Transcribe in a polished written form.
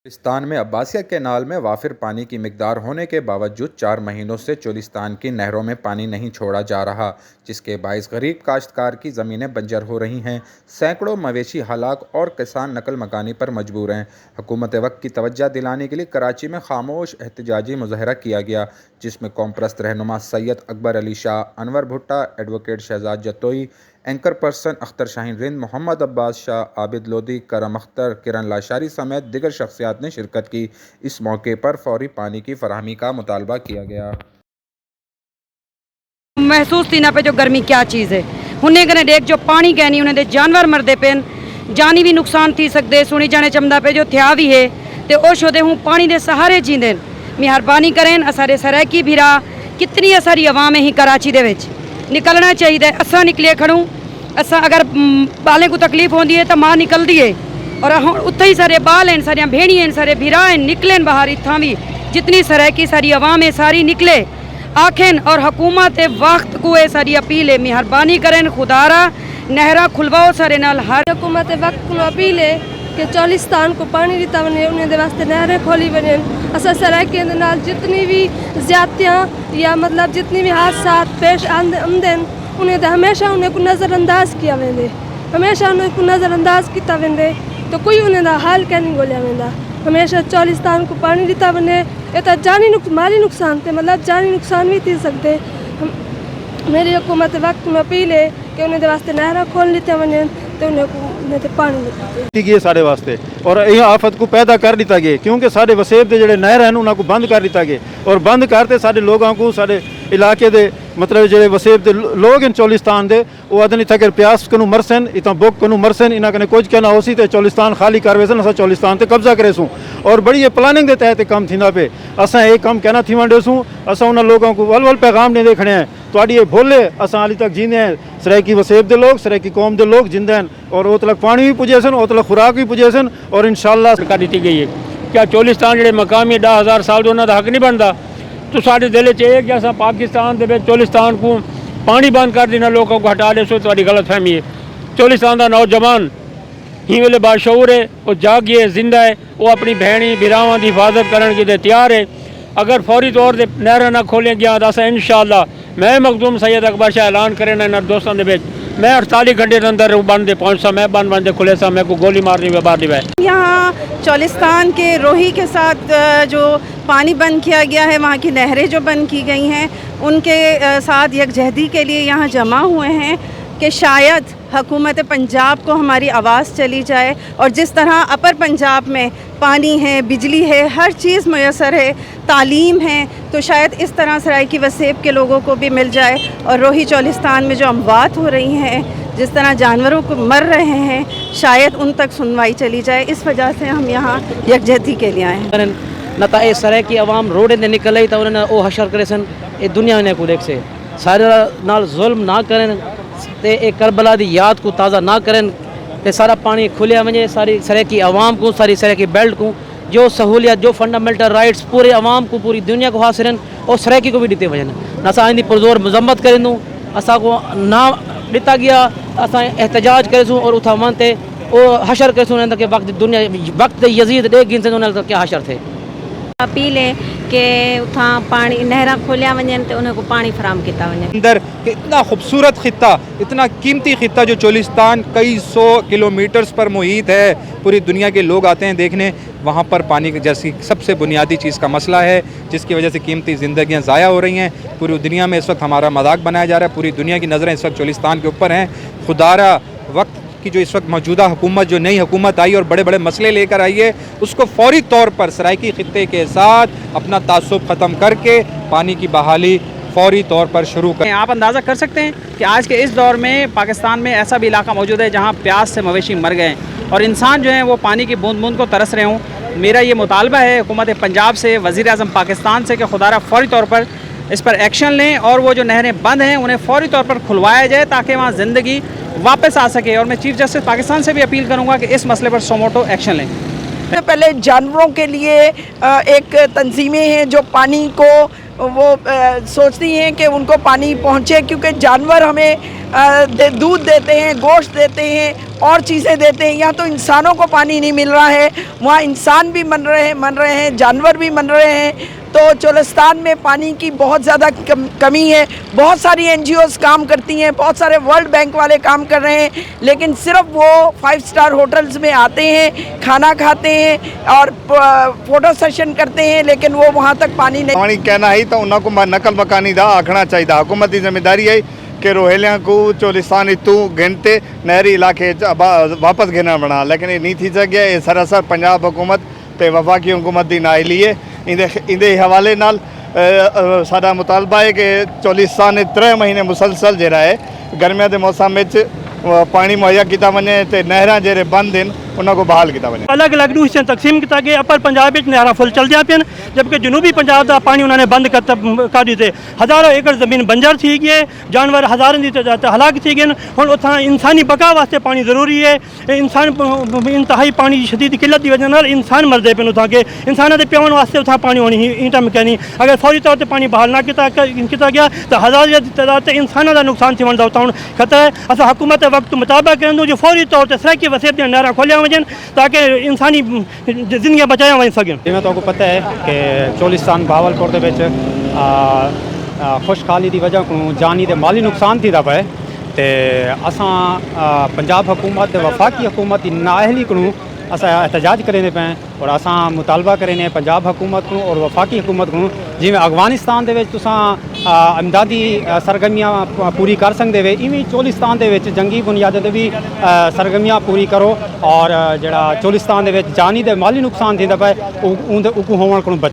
چولستان میں عباسیہ کینال میں وافر پانی کی مقدار ہونے کے باوجود 4 مہینوں سے چولستان کی نہروں میں پانی نہیں چھوڑا جا رہا، جس کے باعث غریب کاشتکار کی زمینیں بنجر ہو رہی ہیں، سینکڑوں مویشی ہلاک اور کسان نقل مکانی پر مجبور ہیں۔ حکومت وقت کی توجہ دلانے کے لیے کراچی میں خاموش احتجاجی مظاہرہ کیا گیا، جس میں قوم پرست رہنما Syed Akbar Ali Shah, Anwar Bhatta, advocate Shahzad Jatoi, anchor person Akhtar Shaheen Rind, Muhammad Abbas Shah, Abid Lodhi, Karam Akhtar, کرن لاشاری سمیت دیگر شخصیات نے شرکت کی۔ اس موقع پر فوری پانی کی فراہمی کا مطالبہ کیا گیا۔ محسوس تھی نہ پہ جو گرمی کیا چیز ہے، انہیں کنے دیکھ جو پانی کہنی انہیں دے جانور مردے پین، جانی بھی نقصان تھی سکتے، سنی جانے چمدہ پہ جو تھیا بھی ہے تے او شو دے ہوں پانی دے سہارے جیندیں۔ مہربانی کریں اسارے سرائکی بھیرا کتنی اساری عوام ہی کراچی دے وچ نکلنا چاہیے۔ اساں نکلے کھڑوں، اساں اگر بالیں کو تکلیف ہوندی ہے تو ماں نکل دیے، اور اتھے ہی سارے بال ہیں، سارے بھیڑی ہیں، سارے بھیرا ہیں، نکلیں باہر اتھاں بھی جتنی سرائکی ساری عوام ہے ساری نکلے آکھیں، اور حکومت وقت کو ساری اپیل ہے مہربانی کریں خدا را نہرہ کھلواؤ سارے نال۔ ہر حکومت وقت کو اپیل ہے کہ چولستان کو پانی دیتا بنے، انہیں دے واسطے نہریں کھولی بنے۔ اسا سرائکی دے نال جتنی بھی زیادتیاں یا مطلب جتنی بھی حادثات پیش آمدیں انہیں دے ہمیشہ انہیں کو نظر انداز کیا ویندے، ہمیشہ انہیں کو نظر انداز کیتا ویندے، تو کوئی انہیں دا حال کہنی گولیا ویندا۔ ہمیشہ چولستان کو پانی دیتا بنے، یہ تو جانی مالی نقصان تے مطلب جانی نقصان بھی تھی سکتے۔ میری حکومت وقت میں اپیل ہے کہ انہیں دے واسطے نہرہ کھول لیتے بنے تو انہیں کو پانی دیتے گئے سارے واسطے، اور یہ آفت کو پیدا کر دیتا گیا، کیونکہ سارے وسیب دے جڑے نہر ہیں انہوں کو بند کر دیتا گیا، اور بند کرتے سارے لوگوں کو سارے علاقے دے مطلب جڑے وسیب دے لوگ ہیں چولستان دے وہ آدھے تھا کہ پیاس کنو مرسن اتنا بک کنو مرسن انہاں کنے کچھ کہنا ہو سی تے چولستان خالی کر ویسن اسا چولستان تے قبضہ کرے سوں، اور بڑی یہ پلاننگ دے تحت کام تھیندا پہ اساں یہ کام کہنا تھی ونڈے سوں۔ اساں انہاں لوگوں کو ول پیغام نہیں دیکھنے ہیں تواڈی یہ بھولے اساں علی تک جیندے ہیں، سرائکی وسیب دے لوگ سرائکی قوم دے لوگ جیندے ہیں، اور او تلک پانی بھی پجے سن، او تلک خوراک بھی پجے سن، اور انشاءاللہ کر دیتی گئی ہے۔ کیا چولستان جڑے مقامی 10,000 سال انہوں دا حق نہیں بنتا؟ تو سارے دل چ ایک جیسا پاکستان دے چولستان کو پانی بند کر دینا لوگوں کو ہٹا دے سو تاری غلط فہمی ہے۔ چولستان دا نوجوان ہی ویلے باشعور ہے، وہ جاگیے زندہ ہے، وہ اپنی بہنی بھراواں دی حفاظت کرنے کے لیے تیار ہے۔ اگر فوری طور سے نہر نہ کھولیں گیا تو اساں انشاءاللہ میں مخدوم سید اکبر شاہ اعلان کرنا ان دوستوں دے وچ میں 48 گھنٹے کے اندر بند دے پہنچ میں بند دے کھلے سا میں کو گولی مارنی ہوئے باہر نہیں ہے۔ یہاں چولستان کے روہی کے ساتھ جو پانی بند کیا گیا ہے، وہاں کی نہریں جو بند کی گئی ہیں ان کے ساتھ یکجہتی کے لیے یہاں جمع ہوئے ہیں کہ شاید حکومت پنجاب کو ہماری آواز چلی جائے، اور جس طرح اپر پنجاب میں پانی ہے، بجلی ہے، ہر چیز میسر ہے، تعلیم ہے، تو شاید اس طرح سرائکی وسیب کے لوگوں کو بھی مل جائے، اور روہی چولستان میں جو اموات ہو رہی ہیں، جس طرح جانوروں کو مر رہے ہیں، شاید ان تک سنوائی چلی جائے۔ اس وجہ سے ہم یہاں یکجہتی کے لیے آئے ہیں۔ نہ تا اے سرائکی عوام روڈ دے نکل تو انہوں نے او حشر کرے سن اے دنیا نے کو دیکھ سے سارے نال ظلم نہ کریں تے اے کربلا دی یاد کو تازہ نہ کریں تے سارا پانی کھلیا ونجے ساری سرائکی عوام کو، ساری سرائکی بیلٹ کو جو سہولیات جو فنڈامنٹل رائٹس پورے عوام کو پوری دنیا کو حاصل ہیں اور سرائکی کو بھی دیتے وجن نہ اساں ان دی پرزور مذمت کریں دوں، اساں کو نہ دیتا گیا، اساں احتجاج کرے سوں اور اتھا مانتے او حشر کرے سوں کہ وقت دنیا وقت یزید دے گن سے انہاں کیا حشر تھے۔ اپیل ہے کہ اتھاں پانی نہراں کھولیا ونجن تے انہیں کو پانی فراہم کیتا ونجے۔ اندر کہ اتنا خوبصورت خطہ، اتنا قیمتی خطہ جو چولستان کئی 100 کلومیٹرز پر محیط ہے، پوری دنیا کے لوگ آتے ہیں دیکھنے، وہاں پر پانی جیسی سب سے بنیادی چیز کا مسئلہ ہے جس کی وجہ سے قیمتی زندگیاں ضائع ہو رہی ہیں۔ پوری دنیا میں اس وقت ہمارا مذاق بنایا جا رہا ہے، پوری دنیا کی نظریں اس وقت چولستان کے اوپر ہیں۔ خدارا وقت کی جو اس وقت موجودہ حکومت، جو نئی حکومت آئی اور بڑے بڑے مسئلے لے کر آئی ہے، اس کو فوری طور پر سرائکی خطے کے ساتھ اپنا تعصب ختم کر کے پانی کی بحالی فوری طور پر شروع کریں۔ آپ اندازہ کر سکتے ہیں کہ آج کے اس دور میں پاکستان میں ایسا بھی علاقہ موجود ہے جہاں پیاس سے مویشی مر گئے ہیں اور انسان جو ہیں وہ پانی کی بوند بوند کو ترس رہے ہوں۔ میرا یہ مطالبہ ہے حکومت پنجاب سے، وزیر اعظم پاکستان سے کہ خدارہ فوری طور پر اس پر ایکشن لیں اور وہ جو نہریں بند ہیں انہیں فوری طور پر کھلوایا جائے تاکہ وہاں زندگی واپس آ سکے، اور میں چیف جسٹس پاکستان سے بھی اپیل کروں گا کہ اس مسئلے پر سوموٹو ایکشن لیں۔ پہلے جانوروں کے لیے ایک تنظیمیں ہیں جو پانی کو وہ سوچتی ہیں کہ ان کو پانی پہنچے، کیونکہ جانور ہمیں دودھ دیتے ہیں، گوشت دیتے ہیں اور چیزیں دیتے ہیں. یہاں تو انسانوں کو پانی نہیں مل رہا ہے، وہاں انسان بھی من رہے ہیں، جانور بھی من رہے ہیں. تو چولستان میں پانی کی بہت زیادہ کمی ہے. بہت ساری NGOs کام کرتی ہیں، بہت سارے ورلڈ بینک والے کام کر رہے ہیں، لیکن صرف وہ 5 اسٹار ہوٹلز میں آتے ہیں، کھانا کھاتے ہیں اور فوٹو سیشن کرتے ہیں، لیکن وہ وہاں تک پانی نہیں. پانی کہنا ہی تو انہوں کو نقل مکانی دا آکھنا چاہیے. حکومت کی ذمہ داری ہے کہ روہیلیاں کو چولستان اتو گھنٹے نہری علاقے واپس گھنا بنا، لیکن یہ نہیں تھی سکیا. یہ سراسر پنجاب حکومت تے وفاقی حکومت دی نااہلی ہے. اندے حوالے نال سارا مطالبہ ہے کہ چولستان 3 مہینے مسلسل جڑا ہے گرمیاں دے موسم وچ پانی مہیا کیتا ونے تے نہراں جڑے بند ہیں انہوں کو بحال کیتا ونے. الگ الگ حصے تقسیم کیا گیا. اپر پنجاب نہراں فل چل دیا پین، جبکہ جنوبی پنجاب کا پانی انہوں نے بند کر دیتے. ہزاروں ایکڑ زمین بنجر تھی گئی، جانور ہزاروں کی تعداد ہلاک تھی گئے. ہوں اتنا انسانی بقا واسطے پانی ضروری ہے. انسان انتہائی پانی شدید قلت کی وجہ انسان مرتے پے اتنا کہ انسانوں کے پیون واسطے اتنا پانی ہونی ہی ٹائم کہنی. اگر فوری طور پر پانی بحال نہ کیا گیا تو ہزار کی تعداد سے انسانوں کا نقصان تھن کا اتنا خطرہ ہے. اصل حکومت وقت مطابق کریں جو فوری طور پر سرکی وسیب دیا نہراں کھولیا وجن تاکہ انسانی زندگیاں بچایا ون سکیں. میں تو پتہ ہے کہ چولستان بہاولپور دے خشکحالی کی وجہ کو جانی تے مالی نقصان تھی دا پے تے اساں پنجاب حکومت وفاقی حکومت کی نااہلی کو اساں احتجاج کریں پے اور اساں مطالبہ کریں پنجاب حکومت کو اور وفاقی حکومت کو جی افغانستان دے وچ تساں امدادی سرگرمیاں پوری کر سکتے وے ایویں چولستان دے وچ جنگی بنیادیں تے بھی سرگرمیاں پوری کرو اور جڑا چولستان دے وچ جانی تے مالی نقصان تھیندا پے اون کو ہون کو